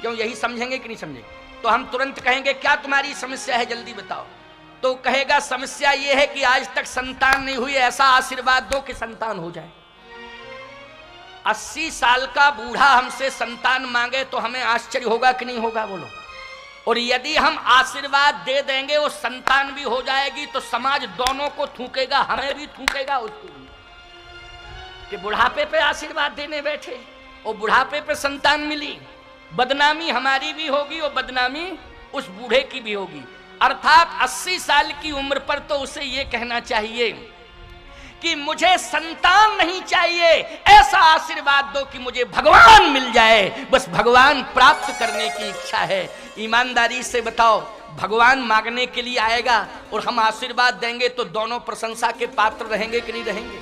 क्यों, यही समझेंगे कि नहीं समझेंगे? तो हम तुरंत कहेंगे क्या तुम्हारी समस्या है, जल्दी बताओ। तो कहेगा समस्या ये है कि आज तक संतान नहीं हुई, ऐसा आशीर्वाद दो कि संतान हो जाए। 80 साल का बूढ़ा हमसे संतान मांगे तो हमें आश्चर्य होगा कि नहीं होगा, बोलो? और यदि हम आशीर्वाद दे देंगे वो संतान भी हो जाएगी तो समाज दोनों को थूकेगा, हमें भी थूकेगा, उसको भी, कि बुढ़ापे पे आशीर्वाद देने बैठे और बुढ़ापे पे संतान मिली। बदनामी हमारी भी होगी और बदनामी उस बूढ़े की भी होगी। अर्थात 80 साल की उम्र पर तो उसे यह कहना चाहिए कि मुझे संतान नहीं चाहिए, ऐसा आशीर्वाद दो कि मुझे भगवान मिल जाए, बस भगवान प्राप्त करने की इच्छा है। ईमानदारी से बताओ, भगवान मांगने के लिए आएगा और हम आशीर्वाद देंगे तो दोनों प्रशंसा के पात्र रहेंगे कि नहीं रहेंगे?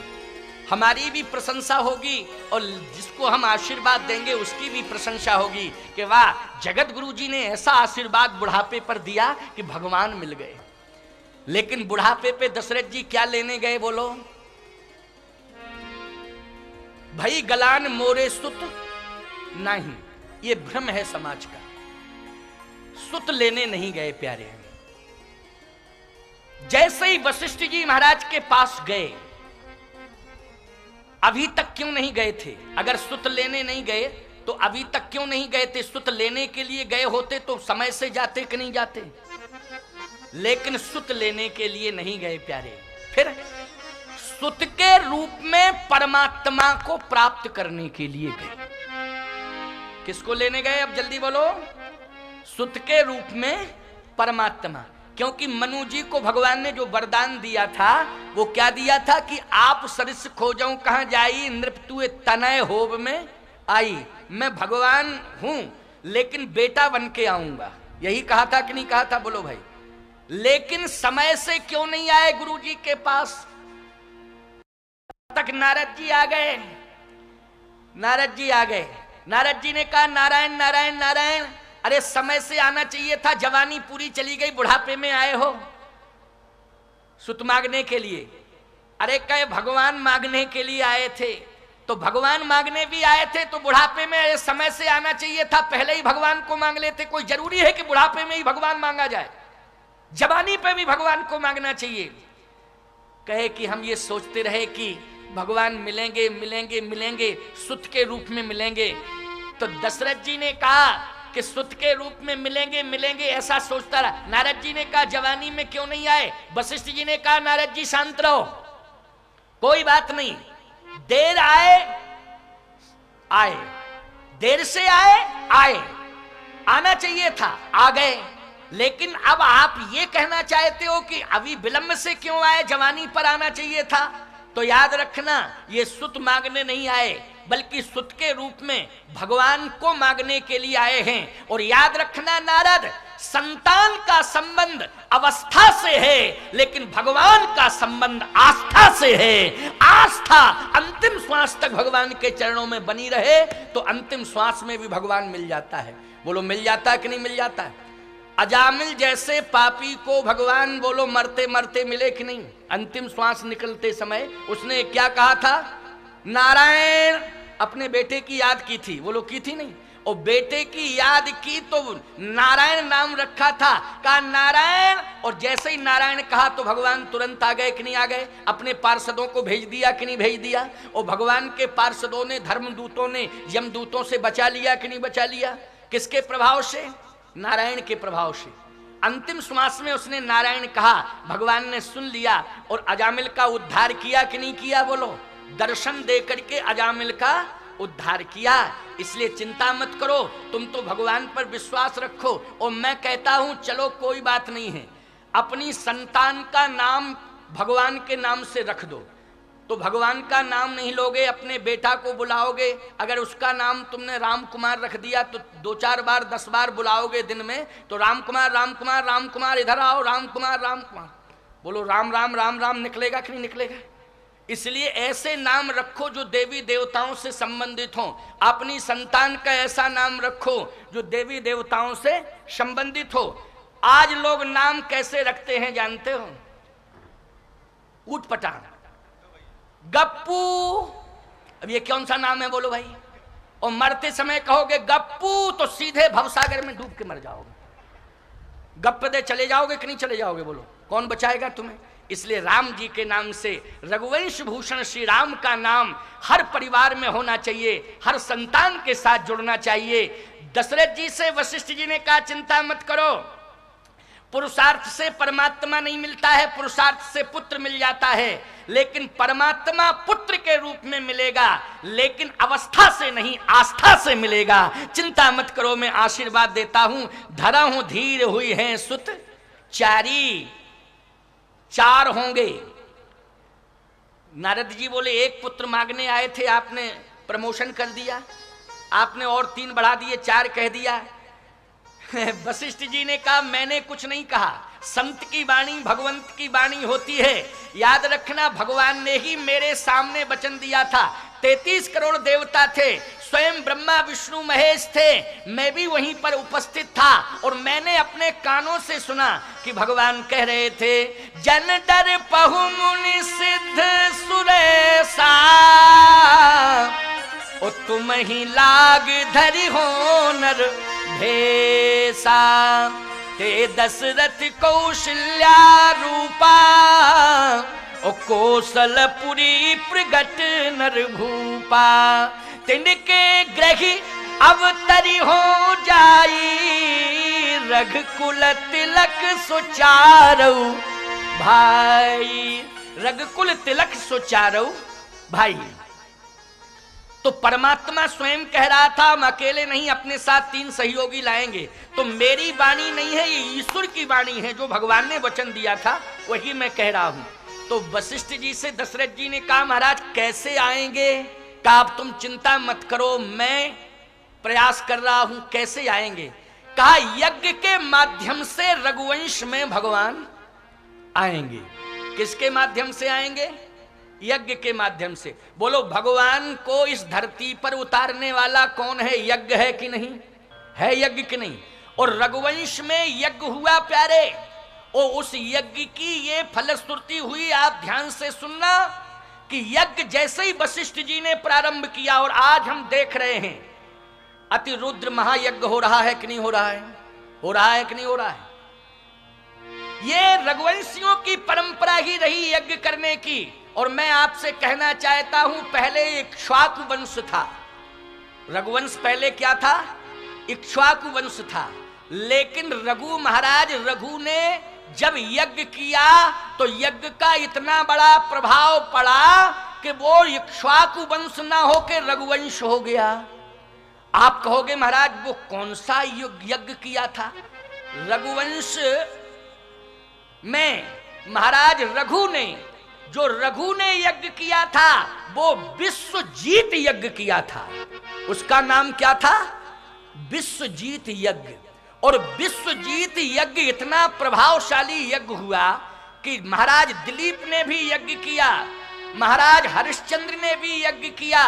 हमारी भी प्रशंसा होगी और जिसको हम आशीर्वाद देंगे उसकी भी प्रशंसा होगी कि वाह, जगत गुरु जी ने ऐसा आशीर्वाद बुढ़ापे पर दिया कि भगवान मिल गए। लेकिन बुढ़ापे पे दशरथ जी क्या लेने गए, बोलो? भाई गलान मोरे सुत नहीं, ये भ्रम है समाज का। सुत लेने नहीं गए प्यारे। जैसे ही वशिष्ठ जी महाराज के पास गए, अभी तक क्यों नहीं गए थे? अगर सुत लेने नहीं गए तो अभी तक क्यों नहीं गए थे? सुत लेने के लिए गए होते तो समय से जाते कि नहीं जाते? लेकिन सुत लेने के लिए नहीं गए प्यारे, फिर सुत के रूप में परमात्मा को प्राप्त करने के लिए गए। किसको लेने गए, अब जल्दी बोलो? सुत के रूप में परमात्मा। क्योंकि मनु जी को भगवान ने जो वरदान दिया था वो क्या दिया था कि आप सरिस खोजऊं कहां जाई, नृपतुए तनय होब में आई। मैं भगवान हूं लेकिन बेटा बन के आऊंगा, यही कहा था कि नहीं कहा था, बोलो भाई? लेकिन समय से क्यों नहीं आए गुरु जी के पास? तक नारद जी आ गए। नारद जी आ गए। नारद जी ने कहा नारायण नारायण नारायण। अरे समय से आना चाहिए था, जवानी पूरी चली गई, बुढ़ापे में आए हो सुत मांगने के लिए। अरे कहे भगवान मांगने के लिए आए थे, तो भगवान मांगने भी आए थे तो बुढ़ापे में समय से आना चाहिए था, पहले ही भगवान को मांग लेते। कोई जरूरी है कि बुढ़ापे में ही भगवान मांगा जाए? जवानी पे भी भगवान को मांगना चाहिए। कहे कि हम ये सोचते रहे कि भगवान मिलेंगे मिलेंगे मिलेंगे, सुत के रूप में मिलेंगे। तो दशरथ जी ने कहा कि सुत के रूप में मिलेंगे मिलेंगे, ऐसा सोचता रहा। नारद जी ने कहा जवानी में क्यों नहीं आए? वशिष्ठ जी ने कहा नारद जी शांत रहो, कोई बात नहीं, देर आए आए, देर से आए आए, आना चाहिए था आ गए। लेकिन अब आप ये कहना चाहते हो कि अभी विलंब से क्यों आए, जवानी पर आना चाहिए था। तो याद रखना, ये सुत मांगने नहीं आए बल्कि सुत के रूप में भगवान को मांगने के लिए आए हैं। और याद रखना नारद, संतान का संबंध अवस्था से है लेकिन भगवान का संबंध आस्था से है। आस्था अंतिम श्वास तक भगवान के चरणों में बनी रहे तो अंतिम श्वास में भी भगवान मिल जाता है। बोलो मिल जाता है कि नहीं मिल जाता है? अजामिल जैसे पापी को भगवान बोलो मरते मरते मिले कि नहीं? अंतिम श्वास निकलते समय उसने क्या कहा था? नारायण, अपने बेटे की याद की थी, बोलो की थी नहीं? और बेटे की याद की तो नारायण नाम रखा था, कहा नारायण। और जैसे ही नारायण कहा तो भगवान तुरंत आ गए कि नहीं आ गए? अपने पार्षदों को भेज दिया कि नहीं भेज दिया? और भगवान के पार्षदों ने, धर्मदूतों ने यमदूतों से बचा लिया कि नहीं बचा लिया? किसके प्रभाव से? नारायण के प्रभाव से। अंतिम श्वास में उसने नारायण कहा, भगवान ने सुन लिया और अजामिल का उद्धार किया कि नहीं किया? बोलो, दर्शन देकर के अजामिल का उद्धार किया। इसलिए चिंता मत करो, तुम तो भगवान पर विश्वास रखो। और मैं कहता हूं चलो कोई बात नहीं है, अपनी संतान का नाम भगवान के नाम से रख दो। तो भगवान का नाम नहीं लोगे, अपने बेटा को बुलाओगे, अगर उसका नाम तुमने राम कुमार रख दिया तो 2-4 बार 10 बार बुलाओगे दिन में, तो राम कुमार राम कुमार राम कुमार इधर आओ, राम कुमार राम कुमार, बोलो राम राम राम राम, निकलेगा कि नहीं निकलेगा? इसलिए ऐसे नाम रखो जो देवी देवताओं से संबंधित हो। अपनी संतान का ऐसा नाम रखो जो देवी देवताओं से संबंधित हो। आज लोग नाम कैसे रखते हैं जानते हो? ऊट पटांग, गप्पू। अब ये कौन सा नाम है बोलो भाई? और मरते समय कहोगे गप्पू, तो सीधे भवसागर में डूब के मर जाओगे। गप्प दे चले जाओगे कि नहीं चले जाओगे? बोलो, कौन बचाएगा तुम्हें? इसलिए राम जी के नाम से रघुवंश भूषण श्री राम का नाम हर परिवार में होना चाहिए, हर संतान के साथ जुड़ना चाहिए। दशरथ जी से वशिष्ठ जी ने कहा चिंता मत करो, पुरुषार्थ से परमात्मा नहीं मिलता है, पुरुषार्थ से पुत्र मिल जाता है, लेकिन परमात्मा पुत्र के रूप में मिलेगा, लेकिन अवस्था से नहीं आस्था से मिलेगा। चिंता मत करो, मैं आशीर्वाद देता हूं। धरा हूं धीर हुई है सुत चारी, 4 होंगे। नारद जी बोले एक पुत्र मांगने आए थे, आपने प्रमोशन कर दिया, आपने और 3 बढ़ा दिए, 4 कह दिया। वशिष्ठ जी ने कहा मैंने कुछ नहीं कहा, संत की वाणी भगवंत की वाणी होती है। याद रखना, भगवान ने ही मेरे सामने वचन दिया था। 33 करोड़ देवता थे, स्वयं ब्रह्मा विष्णु महेश थे, मैं भी वहीं पर उपस्थित था, और मैंने अपने कानों से सुना कि भगवान कह रहे थे जन डर पहु मुनि सिद्ध सुरेसा, ओ तुम ही लाग धरि हो नर भेसा, ते दशरथ कौशल्या रूपा, ओ कौशलपुरी प्रगट नर भूपा, तिनके ग्रही अवतरी हो जाई, रघुकुल तिलक सुचारौ भाई। रघुकुल तिलक सुचारौ भाई। तो परमात्मा स्वयं कह रहा था हम अकेले नहीं, अपने साथ 3 सहयोगी लाएंगे। तो मेरी वाणी नहीं है, ये ईश्वर की वाणी है, जो भगवान ने वचन दिया था वही मैं कह रहा हूं। तो वशिष्ठ जी से दशरथ जी ने कहा महाराज कैसे आएंगे? कहा अब तुम चिंता मत करो, मैं प्रयास कर रहा हूं, कैसे आएंगे? कहा यज्ञ के माध्यम से रघुवंश में भगवान आएंगे। किसके माध्यम से आएंगे? यज्ञ के माध्यम से। बोलो, भगवान को इस धरती पर उतारने वाला कौन है? यज्ञ है कि नहीं है? यज्ञ कि नहीं? और रघुवंश में यज्ञ हुआ प्यारे, और उस यज्ञ की ये फलश्रुति हुई। आप ध्यान से सुनना कि यज्ञ जैसे ही वशिष्ठ जी ने प्रारंभ किया, और आज हम देख रहे हैं अति रुद्र महायज्ञ हो रहा है कि नहीं हो रहा है? हो रहा है कि नहीं हो रहा है? ये रघुवंशियों की परंपरा ही रही यज्ञ करने की। और मैं आपसे कहना चाहता हूं, पहले इक्ष्वाकु वंश था। रघुवंश पहले क्या था? इक्ष्वाकु वंश था। लेकिन रघु महाराज रघु ने जब यज्ञ किया तो यज्ञ का इतना बड़ा प्रभाव पड़ा कि वो इक्ष्वाकु वंश ना होकर रघुवंश हो गया। आप कहोगे महाराज वो कौन सा यज्ञ किया था? रघुवंश में महाराज रघु ने, जो रघु ने यज्ञ किया था वो विश्वजीत यज्ञ किया था। उसका नाम क्या था? विश्वजीत यज्ञ। और विश्वजीत यज्ञ इतना प्रभावशाली यज्ञ हुआ कि महाराज दिलीप ने भी यज्ञ किया, महाराज हरिश्चंद्र ने भी यज्ञ किया,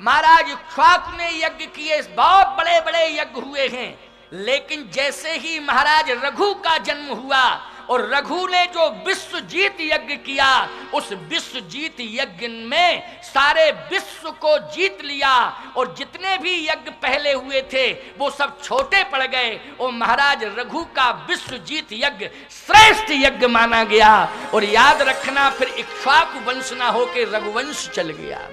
महाराज इक्ष्वाकु ने यज्ञ किए, बहुत बड़े बड़े यज्ञ हुए हैं। लेकिन जैसे ही महाराज रघु का जन्म हुआ और रघु ने जो विश्वजीत यज्ञ किया, उस विश्वजीत यज्ञ में सारे विश्व को जीत लिया, और जितने भी यज्ञ पहले हुए थे वो सब छोटे पड़ गए, और महाराज रघु का विश्वजीत यज्ञ श्रेष्ठ यज्ञ माना गया। और याद रखना, फिर इक्ष्वाकु वंश ना होकर रघुवंश चल गया।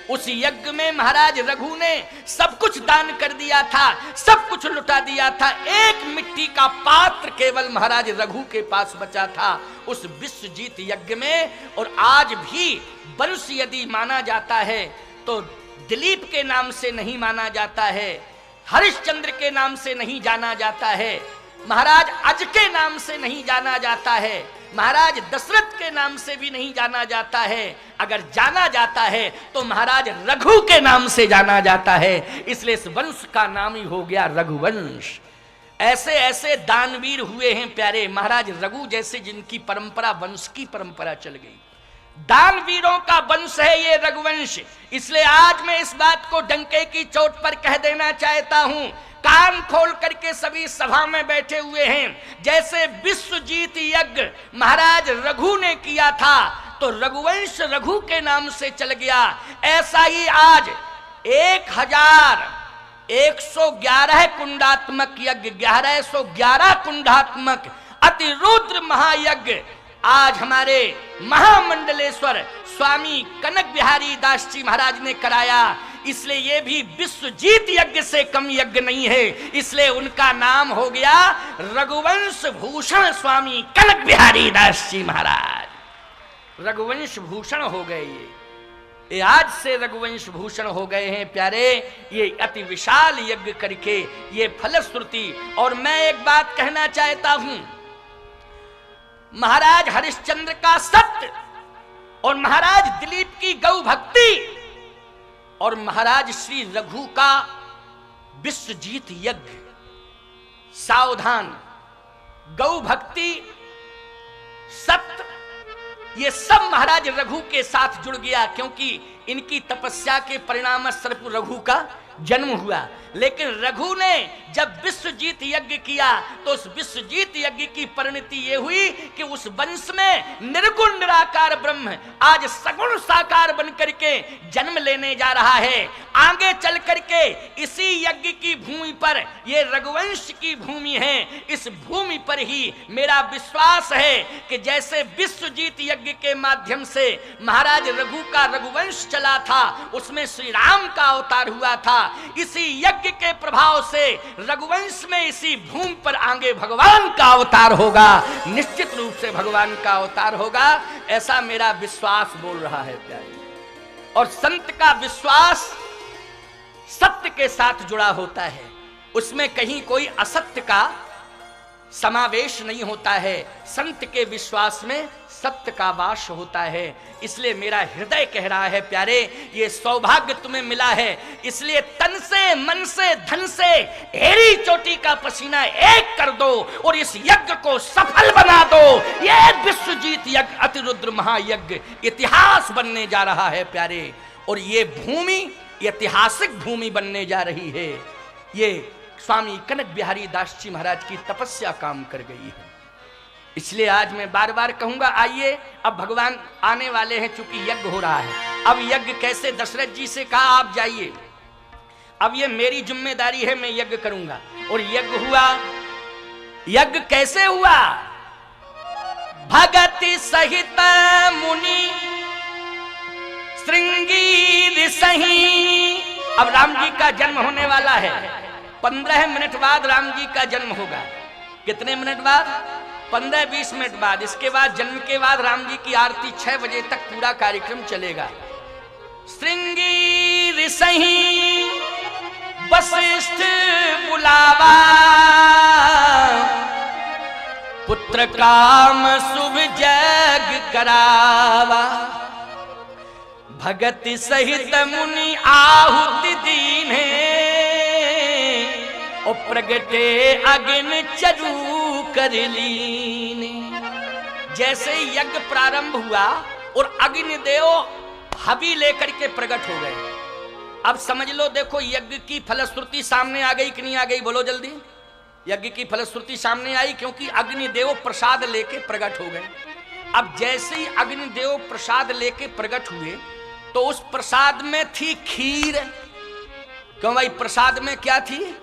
उस यज्ञ में महाराज रघु ने सब कुछ दान कर दिया था, सब कुछ लुटा दिया था। एक मिट्टी का पात्र केवल महाराज रघु के पास बचा था उस विश्वजीत यज्ञ में। और आज भी वंश यदि माना जाता है तो दिलीप के नाम से नहीं माना जाता है, हरिश्चंद्र के नाम से नहीं जाना जाता है, महाराज अज के नाम से नहीं जाना जाता है, महाराज दशरथ के नाम से भी नहीं जाना जाता है। अगर जाना जाता है तो महाराज रघु के नाम से जाना जाता है, इसलिए इस वंश का नाम ही हो गया रघुवंश। ऐसे ऐसे दानवीर हुए हैं प्यारे, महाराज रघु जैसे जिनकी परंपरा वंश की परंपरा चल गई। दानवीरों का वंश है ये रघुवंश। इसलिए आज मैं इस बात को डंके की चोट पर कह देना चाहता हूं, कान खोल करके सभी सभा में बैठे हुए हैं। जैसे विश्वजीत यज्ञ महाराज रघु ने किया था तो रघुवंश रघु के नाम से चल गया, ऐसा ही आज 1111 कुंडात्मक यज्ञ, 1111 कुंडात्मक अतिरुद्र महायज्ञ आज हमारे महामंडलेश्वर स्वामी कनक बिहारी दास जी महाराज ने कराया। इसलिए ये भी विश्वजीत यज्ञ से कम यज्ञ नहीं है, इसलिए उनका नाम हो गया रघुवंश भूषण स्वामी कनक बिहारी दास जी महाराज। रघुवंश भूषण हो गए ये आज से रघुवंश भूषण हो गए हैं प्यारे, ये अति विशाल यज्ञ करके ये फलश्रुति। और मैं एक बात कहना चाहता हूं, महाराज हरिश्चंद्र का सत्य और महाराज दिलीप की गौ भक्ति और महाराज श्री रघु का विश्वजीत यज्ञ, सावधान, गौ भक्ति, सत्य, ये सब महाराज रघु के साथ जुड़ गया, क्योंकि इनकी तपस्या के परिणाम स्वरूप रघु का जन्म हुआ। लेकिन रघु ने जब विश्वजीत यज्ञ किया तो उस विश्वजीत यज्ञ की परिणति ये हुई कि उस वंश में निर्गुण निराकार ब्रह्म आज सगुण साकार बन करके जन्म लेने जा रहा है। आगे चल करके इसी यज्ञ की भूमि पर, ये रघुवंश की भूमि है, इस भूमि पर ही मेरा विश्वास है कि जैसे विश्वजीत यज्ञ के माध्यम से महाराज रघु का रघुवंश चला था, उसमें श्री राम का अवतार हुआ था, इसी यज्ञ के प्रभाव से रघुवंश में इसी भूमि पर आगे भगवान का अवतार होगा, निश्चित रूप से भगवान का अवतार होगा, ऐसा मेरा विश्वास बोल रहा है प्यारे। और संत का विश्वास सत्य के साथ जुड़ा होता है, उसमें कहीं कोई असत्य का समावेश नहीं होता है। संत के विश्वास में सत्य का वास होता है। इसलिए मेरा हृदय कह रहा है प्यारे, ये सौभाग्य तुम्हें मिला है, इसलिए तन से, मन से, धन से एड़ी चोटी का पसीना एक कर दो और इस यज्ञ को सफल बना दो। ये विश्वजीत यज्ञ, अतिरुद्र महायज्ञ इतिहास बनने जा रहा है प्यारे। और ये भूमि ऐतिहासिक भूमि बनने जा रही है। ये स्वामी कनक बिहारी दास जी महाराज की तपस्या काम कर गई है। इसलिए आज मैं बार बार कहूंगा, आइए अब भगवान आने वाले हैं, चूंकि यज्ञ हो रहा है। अब यज्ञ कैसे, दशरथ जी से कहा आप जाइए, अब ये मेरी जिम्मेदारी है, मैं यज्ञ करूंगा। और यज्ञ हुआ। यज्ञ कैसे हुआ? भगति सहित मुनि श्रृंगी सही। अब राम जी का जन्म होने वाला है, 15 मिनट बाद राम जी का जन्म होगा। कितने मिनट बाद? 15-20 मिनट बाद। इसके बाद जन्म के बाद राम जी की आरती 6 बजे तक पूरा कार्यक्रम चलेगा। श्रृंगी ऋषि वशिष्ठ बुलावा, पुत्र काम शुभ जग करावा। भगति सहित मुनि आहुति दीने, और प्रगटे अग्नि चरु कर लीने। जैसे ही यज्ञ प्रारंभ हुआ और अग्निदेव हवि लेकर के प्रकट हो गए। अब समझ लो, देखो यज्ञ की फलश्रुति सामने आ गई कि नहीं आ गई? बोलो जल्दी। यज्ञ की फलश्रुति सामने आई, क्योंकि अग्निदेव प्रसाद लेके प्रकट हो गए। अब जैसे ही अग्निदेव प्रसाद लेके प्रकट हुए तो उस प्रसाद में थी खीर। क्यों भाई? प्रसाद में क्या थी?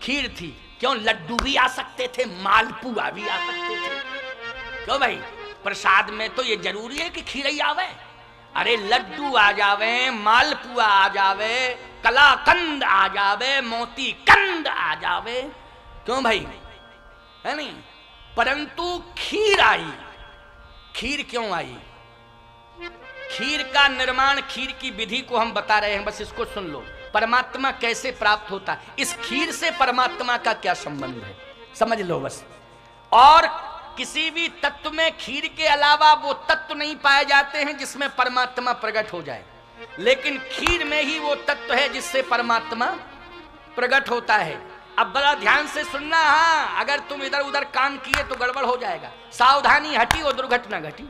खीर थी। क्यों? लड्डू भी आ सकते थे, मालपुआ भी आ सकते थे। क्यों भाई? प्रसाद में तो ये जरूरी है कि खीर ही आवे। अरे लड्डू आ जावे, मालपुआ आ जावे, कलाकंद आ जावे, मोती कंद आ जावे। क्यों भाई? है नहीं? परंतु खीर आई। खीर क्यों आई? खीर का निर्माण, खीर की विधि को हम बता रहे हैं, बस इसको सुन लो। परमात्मा कैसे प्राप्त होता है, इस खीर से परमात्मा का क्या संबंध है, समझ लो बस। और किसी भी तत्व में खीर के अलावा वो तत्व नहीं पाए जाते हैं जिसमें परमात्मा प्रकट हो जाए, लेकिन खीर में ही वो तत्व है जिससे परमात्मा प्रकट होता है। अब बड़ा ध्यान से सुनना। हाँ, अगर तुम इधर उधर काम किए तो गड़बड़ हो जाएगा। सावधानी हटी और दुर्घटना घटी,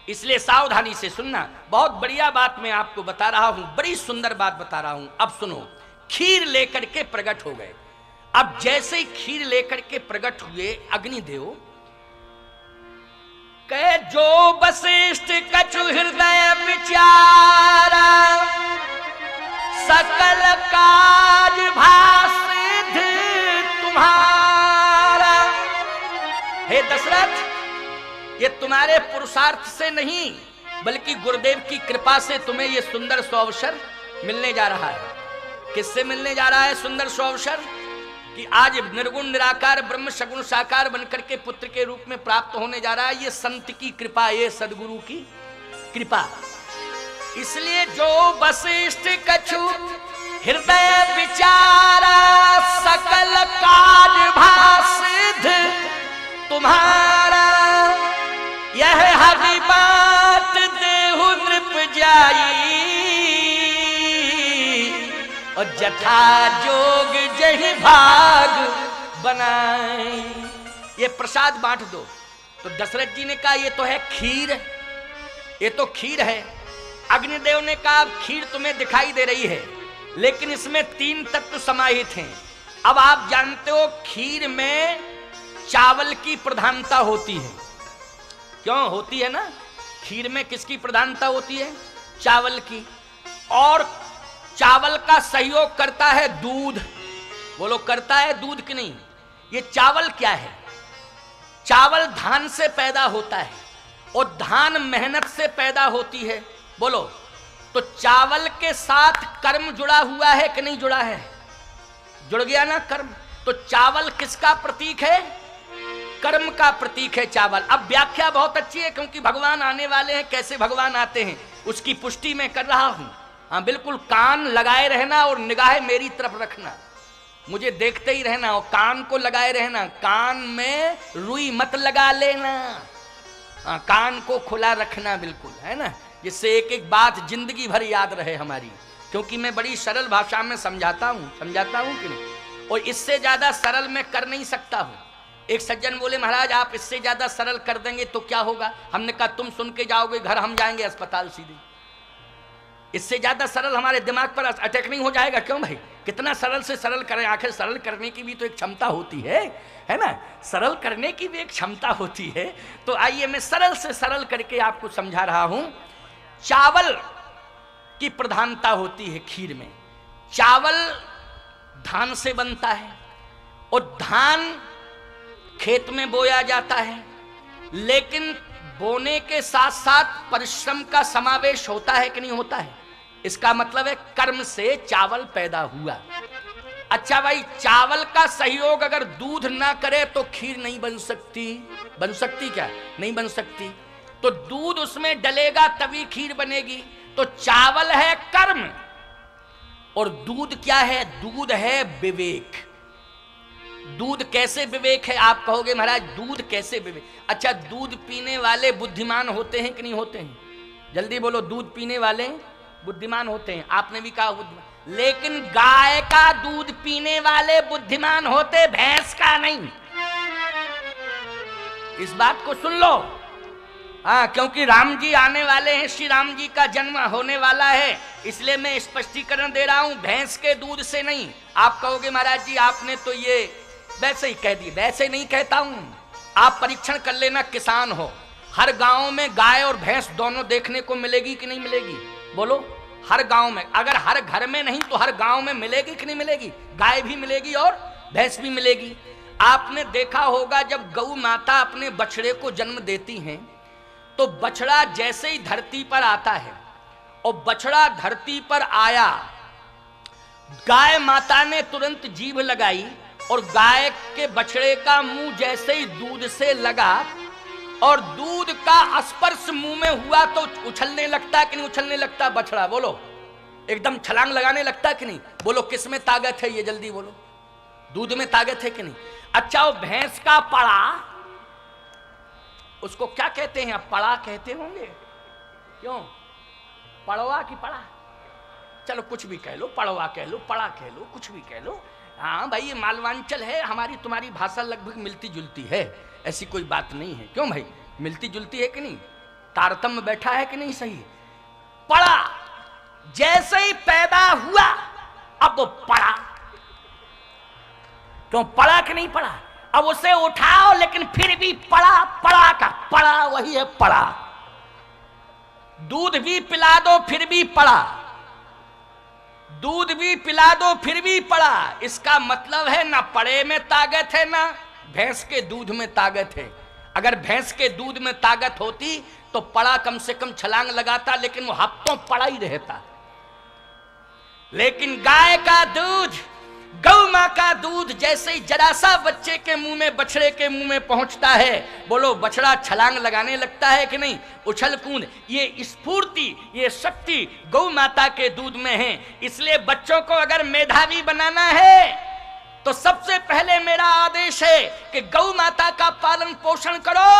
इसलिए सावधानी से सुनना। बहुत बढ़िया बात मैं आपको बता रहा हूं, बड़ी सुंदर बात बता रहा हूं। अब सुनो। खीर लेकर के प्रकट हो गए। अब जैसे ही खीर लेकर के प्रकट हुए अग्निदेव, कहे जो वशिष्ठ कछु हृदय विचारा, सकल काज भासिध तुम्हारा। हे दशरथ, ये तुम्हारे पुरुषार्थ से नहीं बल्कि गुरुदेव की कृपा से तुम्हें ये सुंदर सुअवसर मिलने जा रहा है। किससे मिलने जा रहा है सुंदर सुअवसर? कि आज निर्गुण निराकार ब्रह्म सगुण साकार बनकर के पुत्र के रूप में प्राप्त होने जा रहा है। ये संत की कृपा, ये सदगुरु की कृपा। इसलिए जो वशिष्ठ कछु हृदय विचारा, सकल काज भासिध तुम्हारा। यह हरि बात देहु नृप जाई, और जथा जोग जहि भाग बनाई। ये प्रसाद बांट दो। तो दशरथ जी ने कहा ये तो है खीर, ये तो खीर है। अग्निदेव ने कहा खीर तुम्हें दिखाई दे रही है, लेकिन इसमें 3 तत्व समाहित हैं। अब आप जानते हो खीर में चावल की प्रधानता होती है। क्यों होती है ना? खीर में किसकी प्रधानता होती है? चावल की। और चावल का सहयोग करता है दूध। बोलो, करता है दूध कि नहीं? ये चावल क्या है? चावल धान से पैदा होता है, और धान मेहनत से पैदा होती है। बोलो, तो चावल के साथ कर्म जुड़ा हुआ है कि नहीं जुड़ा है? जुड़ गया ना कर्म। तो चावल किसका प्रतीक है? कर्म का प्रतीक है चावल। अब व्याख्या बहुत अच्छी है, क्योंकि भगवान आने वाले हैं। कैसे भगवान आते हैं उसकी पुष्टि मैं कर रहा हूं। हाँ, बिल्कुल कान लगाए रहना और निगाहें मेरी तरफ रखना, मुझे देखते ही रहना और कान को लगाए रहना। कान में रुई मत लगा लेना। हाँ, कान को खुला रखना बिल्कुल, है ना, जिससे एक एक बात जिंदगी भर याद रहे हमारी। क्योंकि मैं बड़ी सरल भाषा में समझाता हूँ कि नहीं, और इससे ज्यादा सरल मैं कर नहीं सकता हूँ। एक सज्जन बोले, महाराज आप इससे ज्यादा सरल कर देंगे तो क्या होगा? हमने कहा तुम सुन के जाओगे घर, हम जाएंगे अस्पताल सीधे। इससे ज्यादा सरल हमारे दिमाग पर अटैक नहीं हो जाएगा? क्यों भाई? कितना सरल से सरल करें? आखिर सरल करने की भी तो एक क्षमता होती है ना? सरल करने की भी एक क्षमता होती है। तो आइए मैं सरल से सरल करके आपको समझा रहा हूं। चावल की प्रधानता होती है खीर में। चावल धान से बनता है, और धान खेत में बोया जाता है, लेकिन बोने के साथ साथ परिश्रम का समावेश होता है कि नहीं होता है? इसका मतलब है कर्म से चावल पैदा हुआ। अच्छा भाई, चावल का सहयोग अगर दूध ना करे तो खीर नहीं बन सकती। बन सकती क्या? नहीं बन सकती। तो दूध उसमें डलेगा तभी खीर बनेगी। तो चावल है कर्म, और दूध क्या है? दूध है विवेक। दूध कैसे विवेक है? आप कहोगे महाराज दूध कैसे विवेक? अच्छा, दूध पीने वाले बुद्धिमान होते हैं कि नहीं होते हैं? जल्दी बोलो, दूध पीने वाले बुद्धिमान होते हैं। आपने भी कहा बुद्धिमान, लेकिन गाय का दूध पीने वाले बुद्धिमान होते, भैंस का नहीं। इस बात को सुन लो। हाँ, क्योंकि राम जी आने वाले हैं, श्री राम जी का जन्म होने वाला है, इसलिए मैं स्पष्टीकरण दे रहा हूं, भैंस के दूध से नहीं। आप कहोगे महाराज जी आपने तो ये वैसे ही कह दी। वैसे नहीं कहता हूं, आप परीक्षण कर लेना। किसान हो, हर गांव में गाय और भैंस दोनों देखने को मिलेगी कि नहीं मिलेगी? बोलो, हर गांव में। अगर हर घर में नहीं तो हर गांव में मिलेगी कि नहीं मिलेगी? गाय भी मिलेगी और भैंस भी मिलेगी। आपने देखा होगा जब गौ माता अपने बछड़े को जन्म देती हैं, तो बछड़ा जैसे ही धरती पर आता है, और बछड़ा धरती पर आया, गाय माता ने तुरंत जीभ लगाई, और गाय के बछड़े का मुंह जैसे ही दूध से लगा, और दूध का स्पर्श मुंह में हुआ तो उछलने लगता कि नहीं उछलने लगता बछड़ा? बोलो, एकदम छलांग लगाने लगता कि नहीं? बोलो, किस में ताकत है? ये जल्दी बोलो, दूध में ताकत है कि नहीं? अच्छा, वो भैंस का पड़ा, उसको क्या कहते हैं? अब पड़ा कहते होंगे। क्यों? पड़वा की पड़ा? चलो कुछ भी कह लो, पड़वा कह लो, पड़ा कह लो, कुछ भी कह लो। हाँ भाई, ये मालवांचल है, हमारी तुम्हारी भाषा लगभग मिलती जुलती है, ऐसी कोई बात नहीं है। क्यों भाई? मिलती जुलती है कि नहीं? तारतम्य बैठा है कि नहीं? सही। पड़ा जैसे ही पैदा हुआ, अब वो पड़ा। क्यों? पड़ा कि नहीं पड़ा? अब उसे उठाओ, लेकिन फिर भी पड़ा। पड़ा का पड़ा वही है पड़ा। दूध भी पिला दो फिर भी पड़ा। दूध भी पिला दो फिर भी पड़ा, इसका मतलब है ना पड़े में ताकत है ना भैंस के दूध में ताकत है। अगर भैंस के दूध में ताकत होती तो पड़ा कम से कम छलांग लगाता, लेकिन वो हफ्तों पड़ा ही रहता। लेकिन गाय का दूध, गौ मां का दूध जैसे ही जरा सा बच्चे के मुंह में, बछड़े के मुंह में पहुंचता है, बोलो बछड़ा छलांग लगाने लगता है कि नहीं, उछल कूद। ये स्फूर्ति, ये शक्ति गौ माता के दूध में है। इसलिए बच्चों को अगर मेधावी बनाना है तो सबसे पहले मेरा आदेश है कि गौ माता का पालन पोषण करो,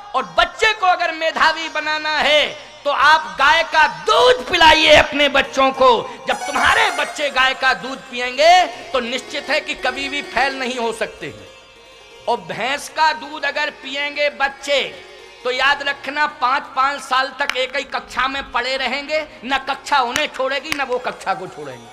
और बच्चे को अगर मेधावी बनाना है तो आप गाय का दूध पिलाइए अपने बच्चों को। जब तुम्हारे बच्चे गाय का दूध पिएंगे तो निश्चित है कि कभी भी फेल नहीं हो सकते। और भैंस का दूध अगर पिएंगे बच्चे तो याद रखना 5-5 साल तक एक ही कक्षा में पढ़े रहेंगे, न कक्षा उन्हें छोड़ेगी न वो कक्षा को छोड़ेंगे,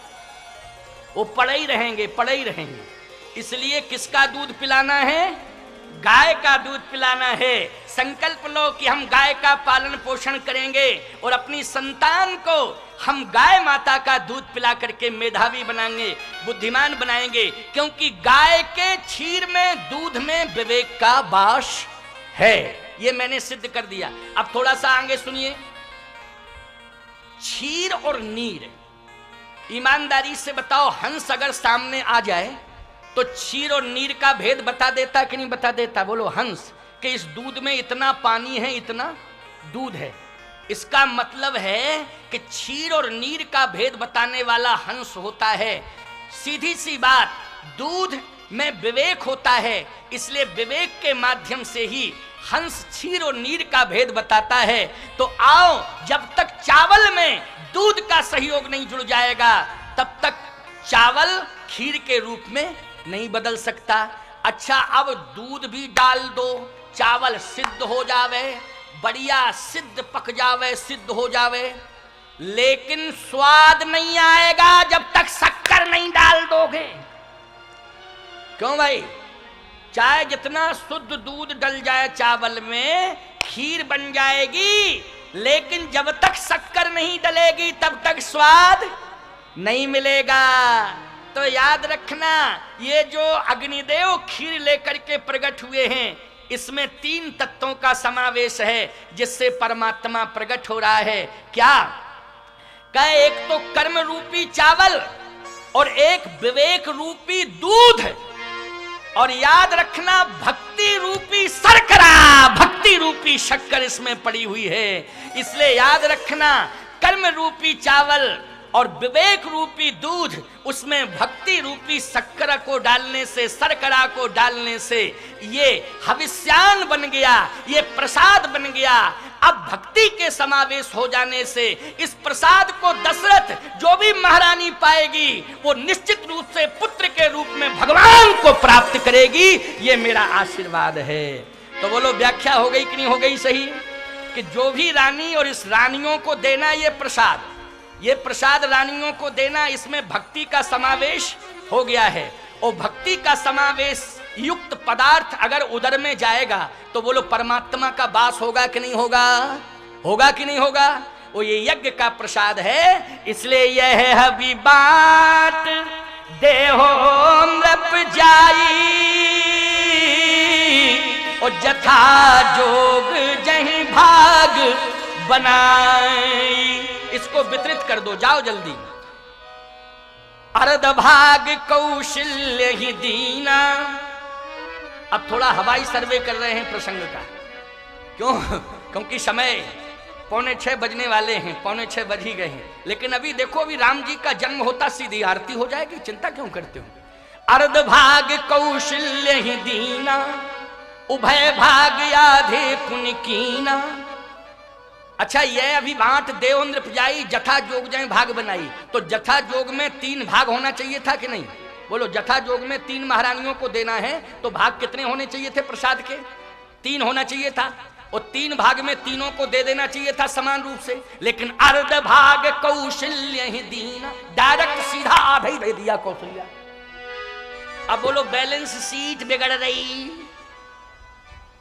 वो पढ़े ही रहेंगे, पढ़े ही रहेंगे। इसलिए किसका दूध पिलाना है? गाय का दूध पिलाना है। संकल्प लो कि हम गाय का पालन पोषण करेंगे और अपनी संतान को हम गाय माता का दूध पिला करके मेधावी बनाएंगे, बुद्धिमान बनाएंगे, क्योंकि गाय के क्षीर में, दूध में विवेक का वास है। ये मैंने सिद्ध कर दिया। अब थोड़ा सा आगे सुनिए। क्षीर और नीर, ईमानदारी से बताओ, हंस अगर सामने आ जाए तो क्षीर और नीर का भेद बता देता कि नहीं बता देता? बोलो हंस, कि इस दूध में इतना पानी है, इतना दूध है। इसका मतलब है कि क्षीर और नीर का भेद बताने वाला हंस होता है। सीधी सी बात, दूध में विवेक होता है, इसलिए विवेक के माध्यम से ही हंस क्षीर और नीर का भेद बताता है। तो आओ, जब तक चावल में दूध का सहयोग नहीं जुड़ जाएगा तब तक चावल खीर के रूप में नहीं बदल सकता। अच्छा, अब दूध भी डाल दो, चावल सिद्ध हो जावे, बढ़िया सिद्ध पक जावे, सिद्ध हो जावे, लेकिन स्वाद नहीं आएगा जब तक शक्कर नहीं डाल दोगे। क्यों भाई? चाहे जितना शुद्ध दूध डल जाए चावल में, खीर बन जाएगी, लेकिन जब तक शक्कर नहीं डलेगी तब तक स्वाद नहीं मिलेगा। तो याद रखना, ये जो अग्निदेव खीर लेकर के प्रकट हुए हैं, इसमें 3 तत्वों का समावेश है जिससे परमात्मा प्रकट हो रहा है। क्या कहे? एक तो कर्म रूपी चावल और एक विवेक रूपी दूध, और याद रखना भक्ति रूपी शर्करा, भक्ति रूपी शक्कर इसमें पड़ी हुई है। इसलिए याद रखना, कर्म रूपी चावल और विवेक रूपी दूध, उसमें भक्ति रूपी शक्कर को डालने से, शर्करा को डालने से ये हविष्यान बन गया, ये प्रसाद बन गया। अब भक्ति के समावेश हो जाने से इस प्रसाद को दशरथ, जो भी महारानी पाएगी, वो निश्चित रूप से पुत्र के रूप में भगवान को प्राप्त करेगी। ये मेरा आशीर्वाद है। तो बोलो, व्याख्या हो गई कि नहीं हो गई सही? कि जो भी रानी और इस रानियों को देना ये प्रसाद, ये प्रसाद रानियों को देना, इसमें भक्ति का समावेश हो गया है। और भक्ति का समावेश युक्त पदार्थ अगर उदर में जाएगा तो बोलो परमात्मा का वास होगा कि नहीं होगा? होगा कि नहीं होगा? वो ये यज्ञ का प्रसाद है। इसलिए यह है हबी बात देहो नृप जाई, और जथा जोग जहीं भाग बनाई। इसको वितरित कर दो, जाओ जल्दी। अर्ध भाग कौशल्य ही दीना। अब थोड़ा हवाई सर्वे कर रहे हैं प्रसंग का। क्यों? क्योंकि समय 5:45 बजने वाले हैं, 5:45 बज ही गए हैं। लेकिन अभी देखो, अभी राम जी का जन्म होता सीधी आरती हो जाएगी, चिंता क्यों करते हो? अर्ध भाग कौशल्य ही दीना, उभय भाग आधे पुण्य कीना। अच्छा, ये अभी बांट देव नृप जाई, जथा जोग जय भाग बनाई। तो जथा जोग में 3 भाग होना चाहिए था कि नहीं? बोलो, जथा जोग में 3 महारानियों को देना है तो भाग कितने होने चाहिए थे प्रसाद के? 3 होना चाहिए था। और 3 भाग में तीनों को दे देना चाहिए था समान रूप से। लेकिन अर्ध भाग कौशल्य ही दीना, डायरेक्ट सीधा आधा ही दे दिया कौशल्या। अब बोलो, बैलेंस शीट बिगड़ रही।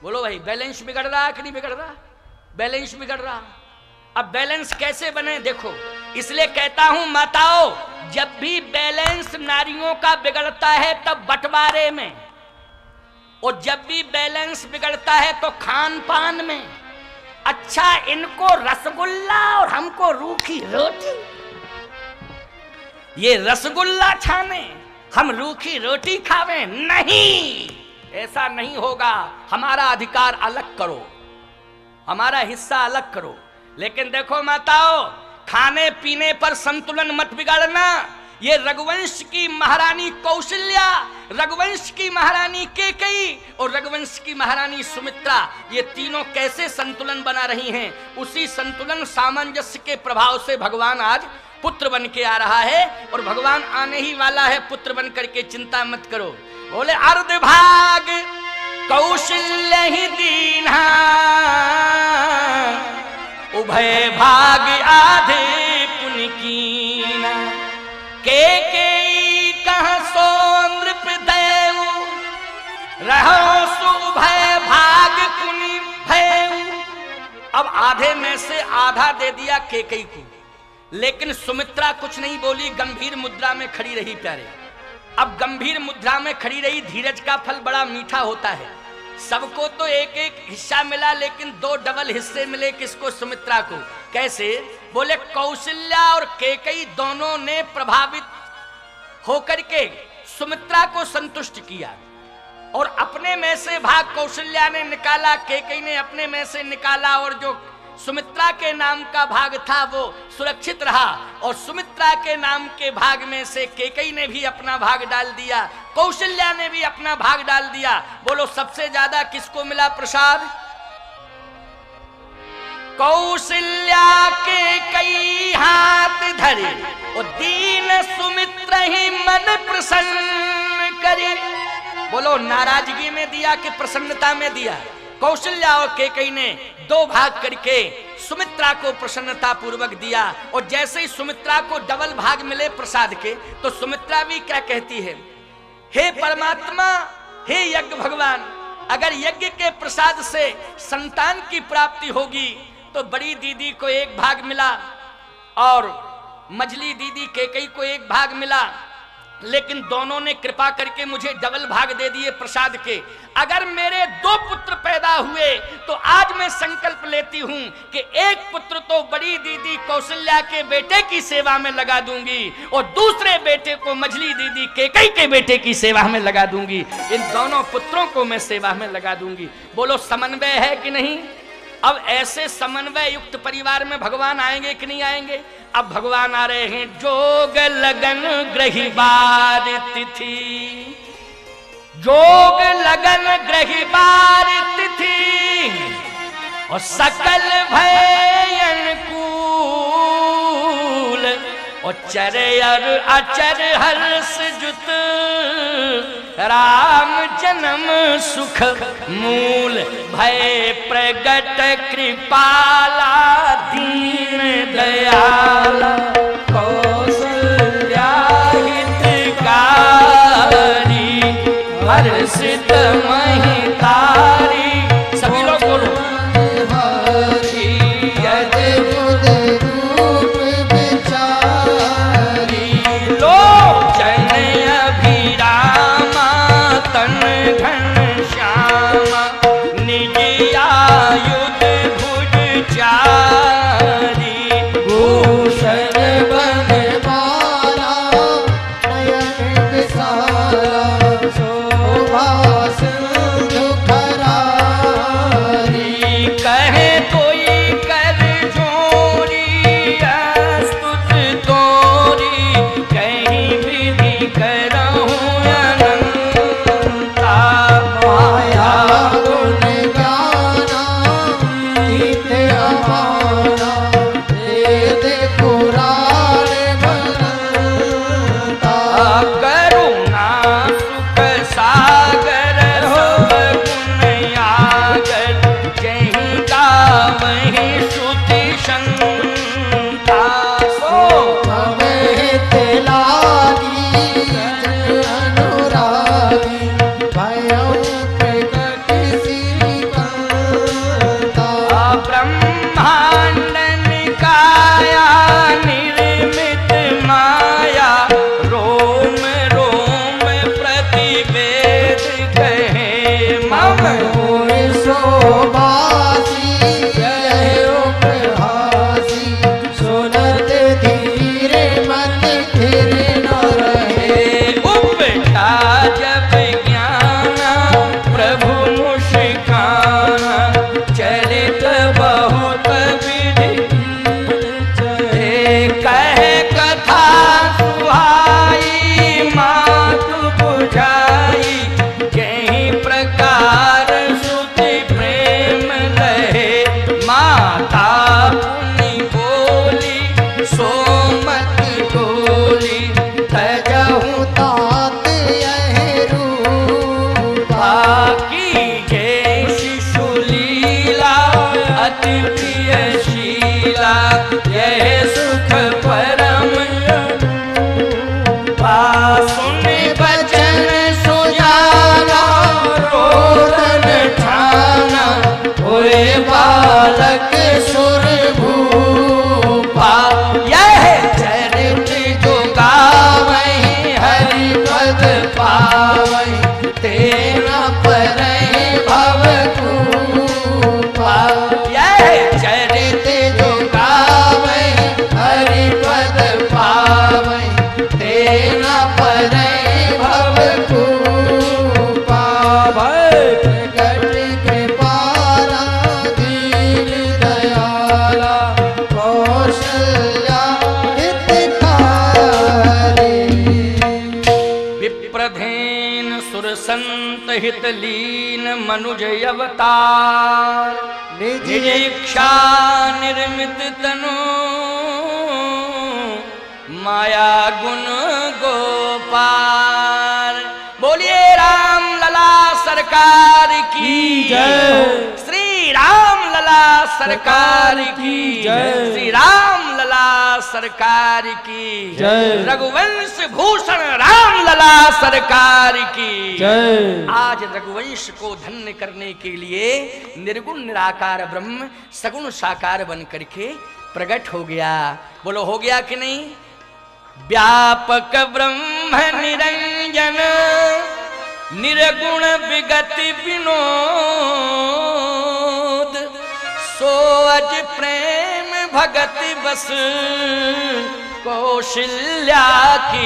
बोलो भाई, बैलेंस बिगड़ रहा कि नहीं बिगड़ रहा? बैलेंस बिगड़ रहा। अब बैलेंस कैसे बने देखो, इसलिए कहता हूं माताओं, जब भी बैलेंस नारियों का बिगड़ता है तब बंटवारे में, और जब भी बैलेंस बिगड़ता है तो खान पान में। अच्छा, इनको रसगुल्ला और हमको रूखी रोटी, ये रसगुल्ला छाने हम रूखी रोटी खावें, नहीं, ऐसा नहीं होगा। हमारा अधिकार अलग करो, हमारा हिस्सा अलग करो। लेकिन देखो माताओं, खाने पीने पर संतुलन मत बिगाड़ना। ये रघुवंश की महारानी कौशल्या, रघुवंश की महारानी केकई और रघुवंश की महारानी सुमित्रा, ये तीनों कैसे संतुलन बना रही हैं, उसी संतुलन सामंजस्य के प्रभाव से भगवान आज पुत्र बन के आ रहा है, और भगवान आने ही वाला है पुत्र बन करके, चिंता मत करो। बोले अर्ध भाग कौशल्य ही दीन्हा, उभय भाग आधे पुन कीना, केकई कह सो नृपदेव, रहो सो उभय भाग पुनि भयउ। अब आधे में से आधा दे दिया केकई को, लेकिन सुमित्रा कुछ नहीं बोली, गंभीर मुद्रा में खड़ी रही प्यारे। अब गंभीर मुद्रा में खड़ी रही, धीरज का फल बड़ा मीठा होता है। सबको तो एक एक हिस्सा मिला, लेकिन दो डबल हिस्से मिले, किसको? सुमित्रा को। कैसे? बोले कौशल्या और केकई दोनों ने प्रभावित होकर के सुमित्रा को संतुष्ट किया, और अपने में से भाग कौशल्या ने निकाला, केकई ने अपने में से निकाला, और जो सुमित्रा के नाम का भाग था वो सुरक्षित रहा, और सुमित्रा के नाम के भाग में से केकई ने भी अपना भाग डाल दिया, कौशल्या ने भी अपना भाग डाल दिया। बोलो सबसे ज्यादा किसको मिला प्रसाद? कौशल्या के कई हाथ धरे, और दीन सुमित्र ही मन प्रसन्न करे। बोलो नाराजगी में दिया कि प्रसन्नता में दिया? कौशल्या और केकई ने दो भाग करके सुमित्रा को प्रसन्नता पूर्वक दिया, और जैसे ही सुमित्रा को डबल भाग मिले प्रसाद के, तो सुमित्रा भी क्या कहती है? हे परमात्मा, हे यज्ञ भगवान, अगर यज्ञ के प्रसाद से संतान की प्राप्ति होगी तो बड़ी दीदी को एक भाग मिला और मझली दीदी केकई को एक भाग मिला, लेकिन दोनों ने कृपा करके मुझे डबल भाग दे दिए प्रसाद के। अगर मेरे दो पुत्र पैदा हुए तो आज मैं संकल्प लेती हूं कि एक पुत्र तो बड़ी दीदी कौशल्या के बेटे की सेवा में लगा दूंगी, और दूसरे बेटे को मझली दीदी केकई के बेटे की सेवा में लगा दूंगी। इन दोनों पुत्रों को मैं सेवा में लगा दूंगी। बोलो समन्वय है कि नहीं? अब ऐसे समन्वय युक्त परिवार में भगवान आएंगे कि नहीं आएंगे? अब भगवान आ रहे हैं। जोग लगन ग्रही बार तिथि, जोग लगन ग्रही बार तिथि, और सकल भय अनुकूल, और चर अचर हर्ष जुत, राम जन्म सुख मूल, भय प्रगट कृपाला दीन दयाला, कौशल्या हितकारी, हर्षित महितारी। सभी लोग बोलो शोभा पावै तेरा परै भव कूपा। चरित जो गावै हरि पद पावै तेरा परै भव कूपा। प्रगट कृपाला दीन दयाला कौशल्या हितकारी। विप्रधेन सुर संत हित लीन मनुज अवतार। निरीक्षा निर्मित तनु माया गुण गोपाल। बोलिए राम लला सरकार की जय। श्री राम लला सरकार की जय। श्री राम लला सरकार की जय। रघुवंश भूषण राम लला सरकार की जय। आज रघुवंश को धन्य करने के लिए निर्गुण निराकार ब्रह्म सगुण साकार बन करके प्रकट हो गया। बोलो हो गया कि नहीं? व्यापक ब्रह्म निरंजन निर्गुण विगति विनोद। सो अज प्रेम भगति बस कौशल्या की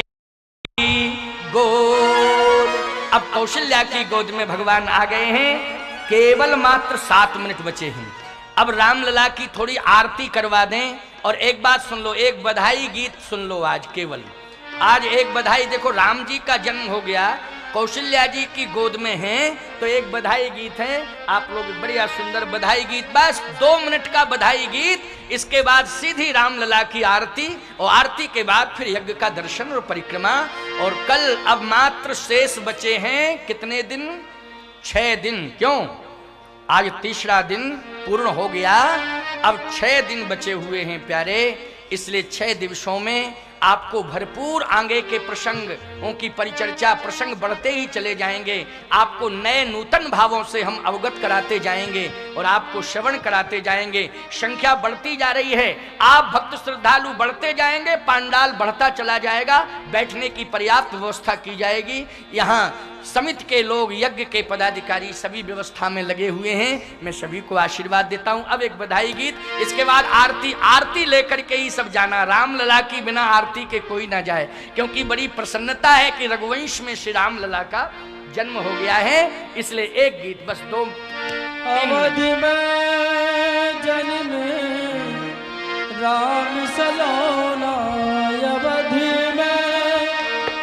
गोद। अब कौशल्या की गोद में भगवान आ गए हैं। केवल मात्र 7 मिनट बचे हैं। अब रामलला की थोड़ी आरती करवा दें। और एक बात सुन लो, एक बधाई गीत सुन लो। आज केवल आज एक बधाई, देखो राम जी का जन्म हो गया, कौशल्या जी की गोद में हैं, तो एक बधाई गीत है। आप लोग बढ़िया सुंदर बधाई गीत, बस 2 मिनट का बधाई गीत। इसके बाद सीधी रामलला की आरती, और आरती के बाद फिर यज्ञ का दर्शन और परिक्रमा। और कल अब मात्र शेष बचे हैं कितने दिन? 6 दिन। क्यों? आज तीसरा दिन पूर्ण हो गया, अब 6 दिन बचे हुए हैं प्यारे। इसलिए 6 दिवसों में आपको भरपूर आगे के प्रसंगों की परिचर्चा, प्रसंग बढ़ते ही चले जाएंगे। आपको नए नूतन भावों से हम अवगत कराते जाएंगे और आपको श्रवण कराते जाएंगे। संख्या बढ़ती जा रही है, आप भक्त श्रद्धालु बढ़ते जाएंगे, पांडाल बढ़ता चला जाएगा, बैठने की पर्याप्त व्यवस्था की जाएगी। यहाँ समिति के लोग, यज्ञ के पदाधिकारी सभी व्यवस्था में लगे हुए हैं। मैं सभी को आशीर्वाद देता हूँ। अब एक बधाई गीत, इसके बाद आरती। आरती लेकर के ही सब जाना, रामलला की बिना आरती के कोई ना जाए, क्योंकि बड़ी प्रसन्नता है कि रघुवंश में श्री रामलला का जन्म हो गया है। इसलिए एक गीत, बस 2 अवधि में जन्म राम सलोना। अवधि में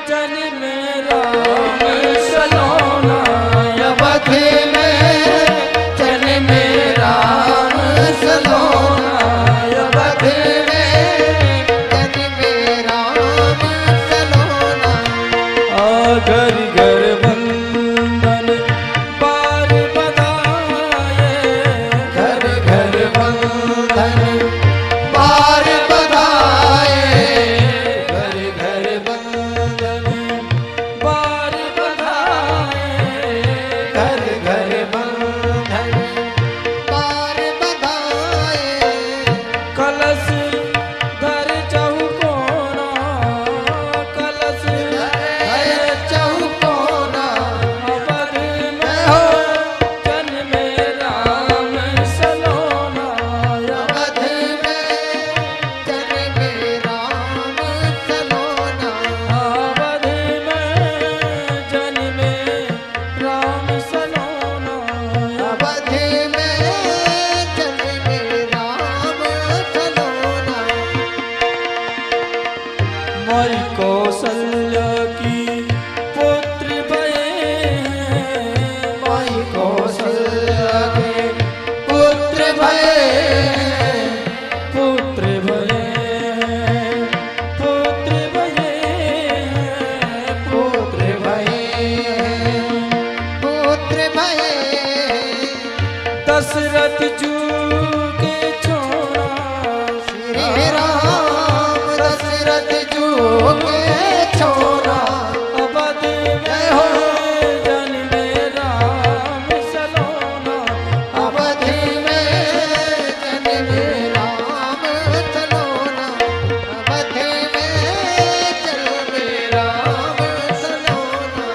जन्म राम सलोना। अवधि में जन्म राम सलोना। अवधि में जन्म राम सलोना। घर घर बंधन पार बधाए। घर घर बंधन पार बधाए। घर घर बंधन पार बधाए। घर घर बंधन पार बधाए। कलश धर चौकोना। कलश है चौकोना। अवधि में हो जन्म राम सलोना। अवधि में जन्म राम सलोना। अवधि में जन्म राम सलोना। अवधि में जन्म राम सलोना। माई कौशल्या की पुत्र भये। माई कौशल्या के पुत्र भये। पुत्र भये। पुत्र भये। पुत्र भये। पुत्र भये। दशरथ जू के छोरा। श्री राम दशरथ जू के छोरा। अवधि में हो जन्म राम सलोना। अवधि में जन्म राम सलोना। अवधि में जन्म राम सलोना।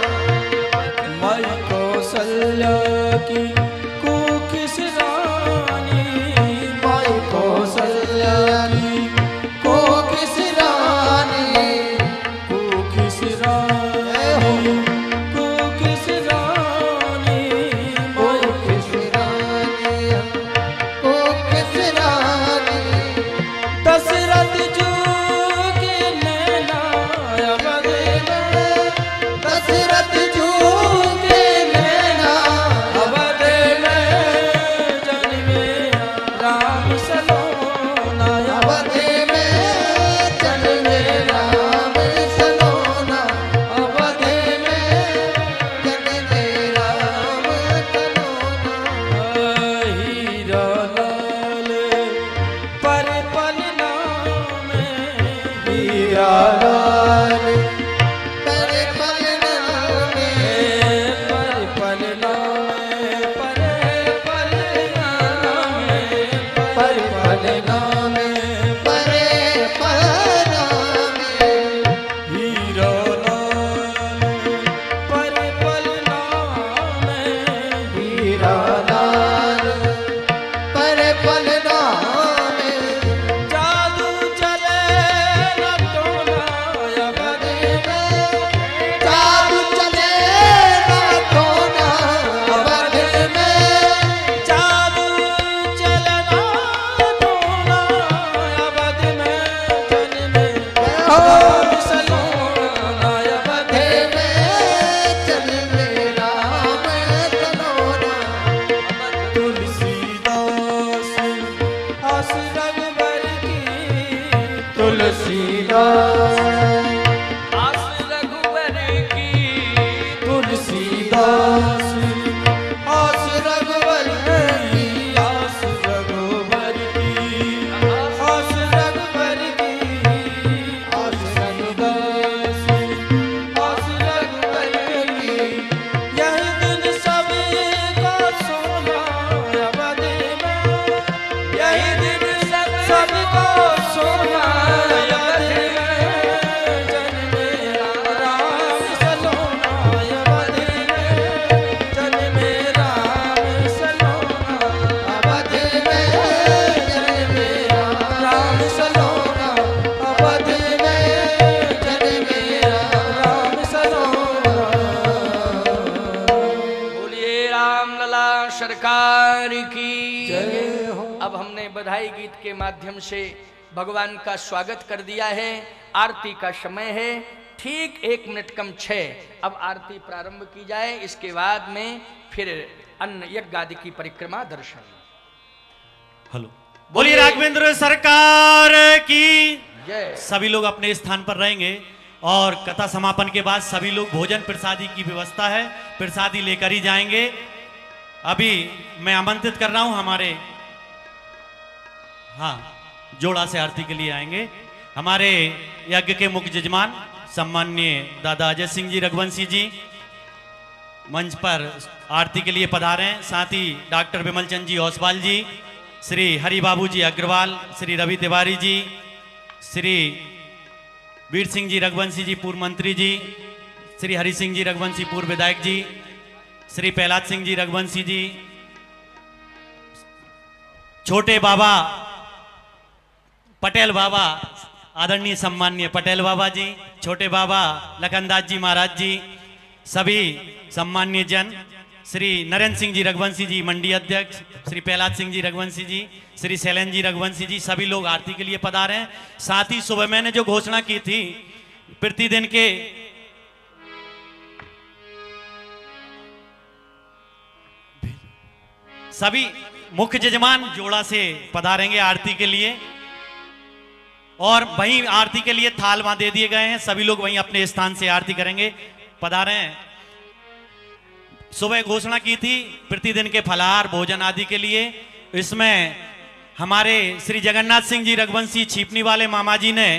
सरकार की जय हो। अब हमने बधाई गीत के माध्यम से भगवान का स्वागत कर दिया है। आरती का समय है ठीक 1 मिनट कम 6। अब आरती प्रारंभ की जाए, इसके बाद में फिर अन्न यज्ञ आदि की परिक्रमा दर्शन। हेलो, बोलिए राघवेंद्र सरकार की जय। सभी लोग अपने स्थान पर रहेंगे और कथा समापन के बाद सभी लोग भोजन प्रसादी की व्यवस्था है, प्रसादी लेकर ही जाएंगे। अभी मैं आमंत्रित कर रहा हूं हमारे जोड़ा से आरती के लिए आएंगे हमारे यज्ञ के मुख्य यजमान सम्माननीय दादा अजय सिंह जी रघुवंशी जी मंच पर आरती के लिए पधारे हैं। साथ ही डॉक्टर विमल चंद जी ओसवाल जी, श्री हरि बाबू जी अग्रवाल, श्री रवि तिवारी जी, श्री वीर सिंह जी रघुवंशी जी पूर्व मंत्री जी, श्री हरि सिंह जी रघुवंशी पूर्व विधायक जी, श्री प्रहलाद सिंह जी रघुवंशी जी, छोटे बाबा पटेल बाबा आदरणीय सम्माननीय पटेल बाबा जी, छोटे बाबा लखनदास जी महाराज जी, सभी सम्माननीय जन, श्री नरेंद्र सिंह जी रघुवंशी जी मंडी अध्यक्ष, श्री प्रहलाद सिंह जी रघुवंशी जी, श्री शैलेंद्र जी रघुवंशी जी, सभी लोग आरती के लिए पधारे हैं। साथ ही सुबह मैंने जो घोषणा की थी प्रतिदिन के सभी मुख्य यजमान जोड़ा से पधारेंगे आरती के लिए और वहीं आरती के लिए थाल वहां दे दिए गए हैं। सभी लोग वहीं अपने स्थान से आरती करेंगे, पधारे हैं। सुबह घोषणा की थी प्रतिदिन के फलाहार भोजन आदि के लिए, इसमें हमारे श्री जगन्नाथ सिंह जी रघुवंशी छिपनी वाले मामा जी ने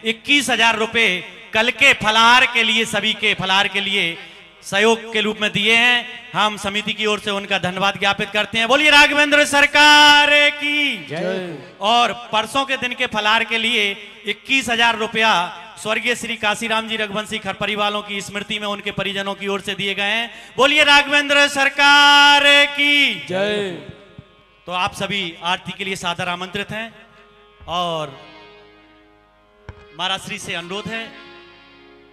21,000 रुपए कल के फलाहार के लिए, सभी के फलाहार के लिए सहयोग के रूप में दिए हैं। हम समिति की ओर से उनका धन्यवाद ज्ञापित करते हैं। बोलिए राघवेंद्र सरकार की जय। और परसों के दिन के फलाहार के लिए 21,000 रुपया स्वर्गीय श्री काशीराम जी रघुवंशी खरपरी वालों की स्मृति में उनके परिजनों की ओर से दिए गए हैं। बोलिए राघवेंद्र सरकार की जय। तो आप सभी आरती के लिए सादर आमंत्रित हैं और महाराज श्री से अनुरोध है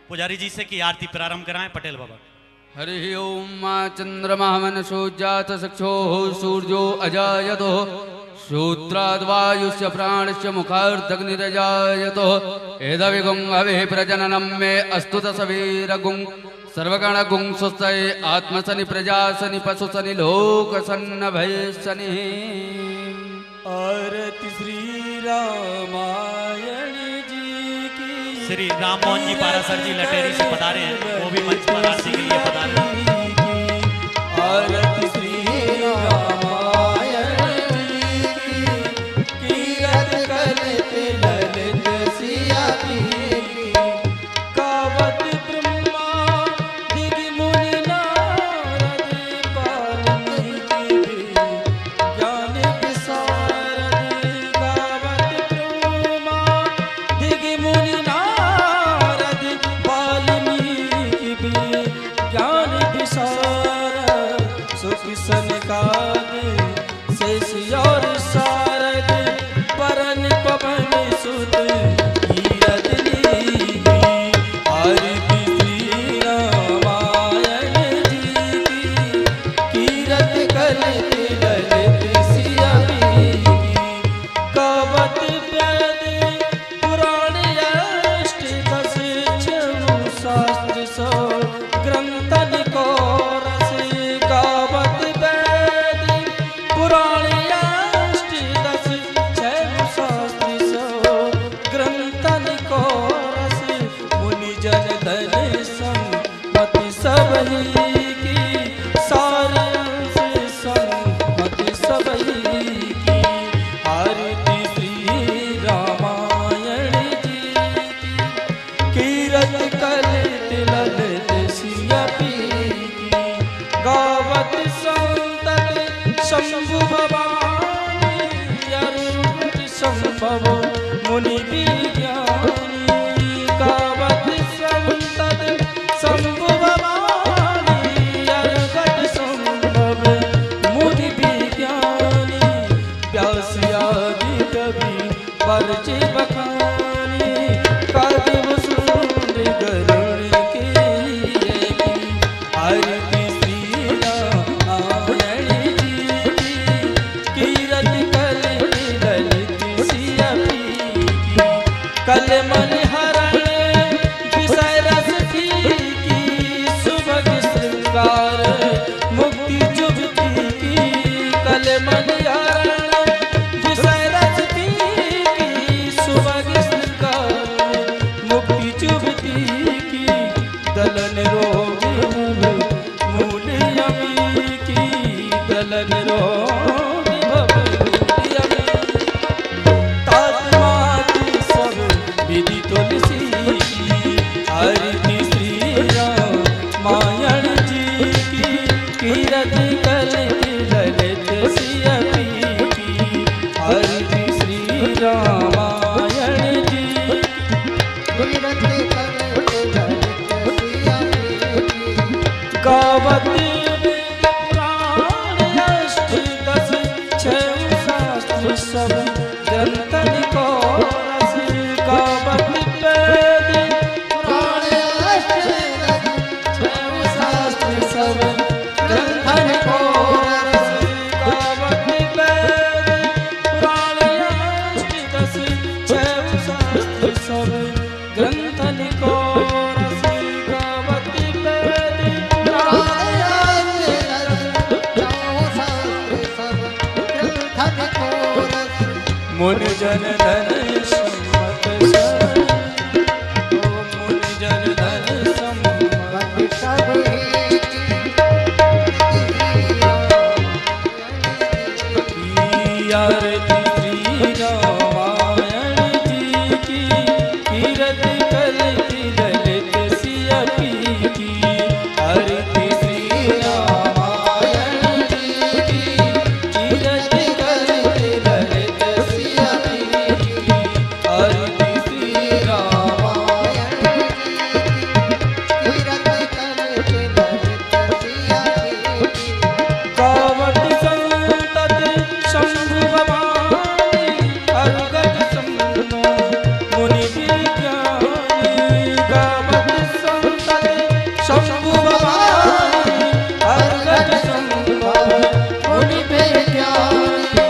पुजारी जी से कि आरती प्रारंभ कराएं। पटेल बाबा। हरि ओम मा चंद्रमा मनसो जात सक्षो सूर्यो अजायतो श्रोत्राद्वायुष्य प्राणस्य मुखार्दग्निरजायतो एदविगुं हवे प्रजननं मे अस्तु तसवीरगुं सर्वगणगुं स्वस्तये आत्मसनि प्रजासनि पशुसनि लोकसन्नभयसनि। आरती श्री रामायण जी की। श्री राम मोहन जी पारासर जी लटेरी से पधारे हैं, वो भी मंच पर आरती के लिए पधारे हैं। आरती श्री रामायण जी की। कीरत कलित ललित सिया की। कावत ब्रह्मा दिग मुनि नारद वाल्मीकि भी। ज्ञान विशारद कावत ब्रह्मा दिग मुनि नारद वाल्मीकि भी। ज्ञान विशारद सुख सनकाद शेष और शारद परन पवन सुत कीरत लीगी। आरती श्री रामायण जी की। कीरत कलित ललित सिया की। कावत वेद पुराण अष्ट दश छनु शास्त्र सौ ग्रंथन को रस। कावत वेद पुराण कीरत कलकी ललित सिया पी की आरती श्री रामायण जी कीरत कलकी ललित सिया पी की गावत पुराण अष्ट दस छह शास्त्र सब ग्रंथन को रस गावत वेद पुराण अष्ट छह शास्त्र सब ग्रंथन को रस गावत वेद पुराण अष्ट दस छह शास्त्र सब ग्रंथन को रस गावत वेद मुन जन धन सम्मत सब मुन जन धन सम्मत आरती श्री रामायण जी की कीरत कलकी ललित सिया पी की आरती श्री रामायण जी की कीरत कलकी ललित सिया पी की आरती श्री रामायण गावत संतत शंभु भवानी अर्गत सम्मो मुनि विज्ञानी गावत संतत शंभु भवानी अर्गत सम्मो मुनि विज्ञानी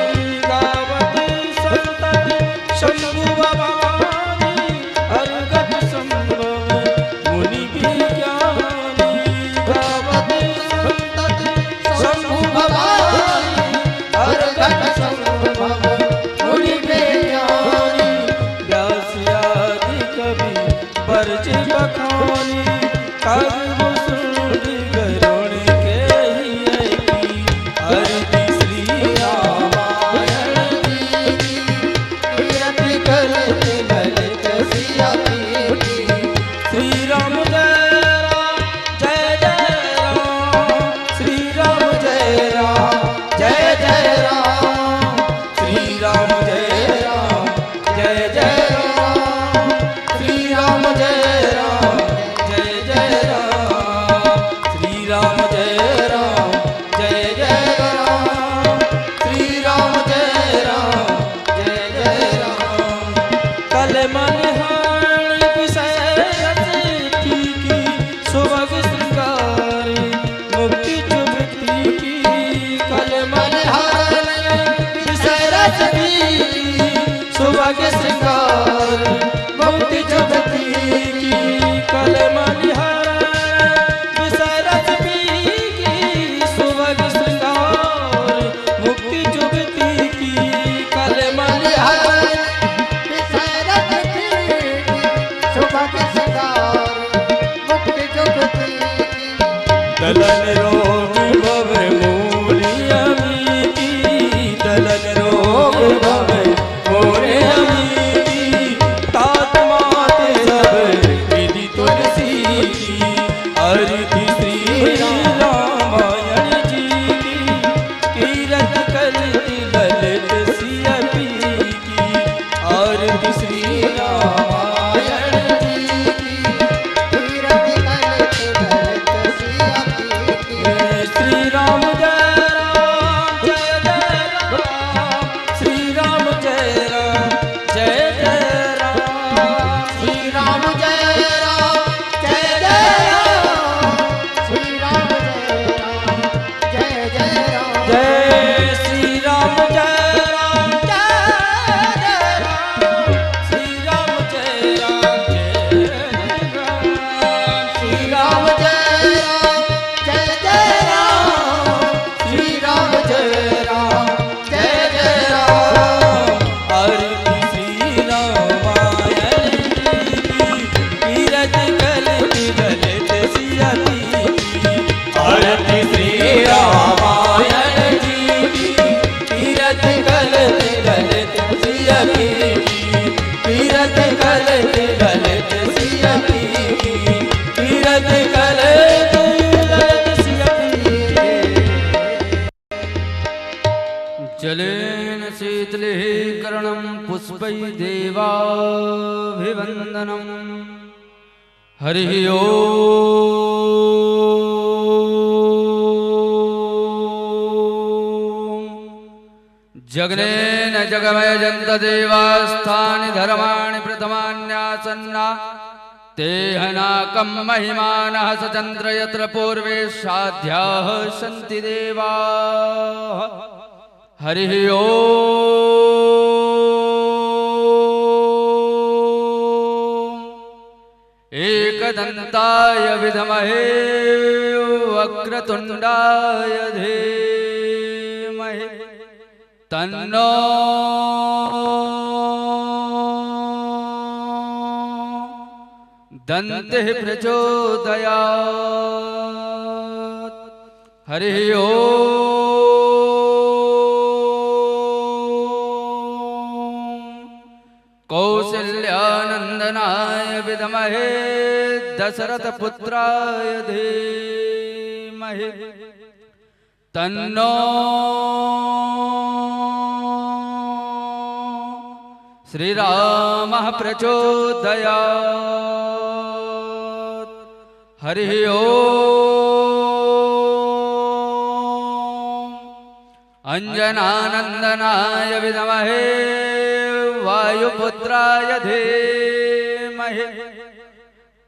गावत संतत शंभु भवानी अर्गत सम्मो मुनि विज्ञानी गावत संतत शंभु भवानी अर्गत सम्भव मुनि विज्ञानी व्यास आदि कवि बरज बखानी कर्म सुनि गरुण के ही की आरती श्री रामायण जी की कीरत कलकी ललित सिया पी की श्री राम जय राम श्री राम जय राम जय राम श्री राम जय राम जय राम श्री राम जय राम जय राम श्री राम जय राम जय राम श्री राम जय राम जय राम कल मनहान विषय रति की सुभग श्रृंगार मुक्ति चुभती की कल मनहान विषय रति की सुभग श्रृंगार मुक्ति चुभती की कल मनहान विषय रति की सुभग श्रृंगार मुक्ति चुभती की कल मनहान दलन रोग भव मूली अमी की दलन रोग भव मोरे अमी की तात मात सब विधि तुलसी की आरती श्री रामायण जी की कीरत कलकी ललित सिया पी की आरती श्री रामायण जी की श्री राम जय राम श्री राम जय राम जय राम श्री राम जय राम जय राम श्री राम जय राम जय श्री राम जय राम जय राम श्री राम जय राम जय राम श्री राम जय राम जय राम श्री राम जय राम जय राम आरती श्री रामायण जी की कीरत कलकी ललित सिया पी की आरती श्री रामायण जी की कीरत कलकी ललित सिया पी की कीरत कलकी ललित सिया पी की कीरत कलकी ललित सिया पी की शीतले करणं पुष्पै देवाभिवन्दनम् हरिः ओम् जगनेन जगमयजन्त देवास्थानि धर्माणि प्रथमान्यासन्ना तेहनाकं महिमानः सचन्द्र यत्र पूर्वे साध्याः सन्ति देवाः हरिः ओम् एकदन्ताय विद्महे वक्रतुण्डाय धीमहि तन्नो दन्तिः प्रचोदयात् हरिः ओम् कौसल्यानन्दनाय विद्महे दशरथपुत्राय धीमहि तन्नो श्रीरामः प्रचोदयात् हरिः ओम् अंजनानन्दनाय विद्महे वायुपुत्राय धीमहि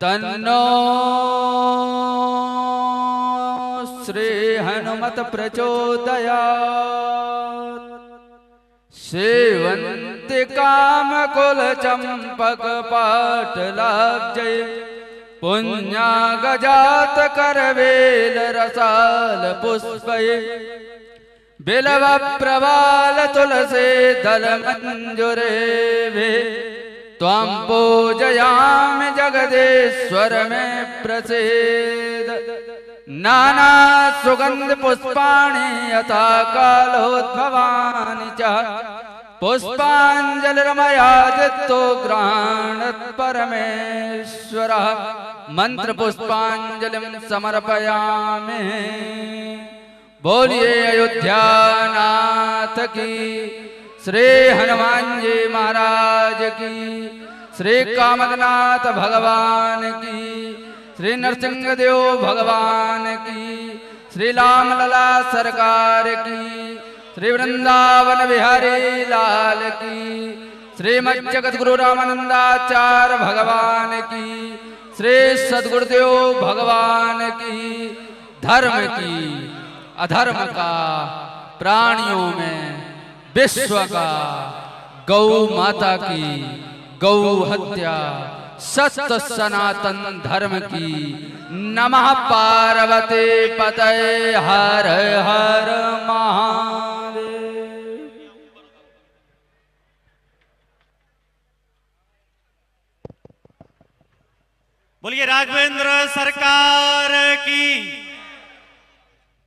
तन्नो श्रीहनुमत् प्रचोदयात् सेवन्ति कामकुलचम्पकपाटलाब्जै पुण्यागजात करवेल रसाल पुष्पै बिल्वप्रवाल तुलसी दल मंजुरेभि त्वां पूजयामि जगदीश्वर मे प्रसीद नाना सुगंध पुष्पाणि यथा कालोद्भवानि च पुष्पाञ्जलिर्मयादित्यो गृहाणत् परमेश्वरः मंत्र पुष्पाञ्जलिं समर्पयामि बोलिए अयोध्या नाथ की श्री हनुमान जी महाराज की श्री कामदनाथ भगवान की श्री नरसिंहदेव भगवान की श्री राम लला सरकार की श्री वृंदावन बिहारी लाल की श्रीमद जगत गुरु रामानंदाचार्य भगवान की श्री सद्गुरुदेव भगवान की धर्म की अधर्म का प्राणियों में विश्व का गौ माता की गौ हत्या सत्य सनातन धर्म की नमः पार्वती पतये हर हर महादेव। बोलिए राघवेंद्र सरकार की।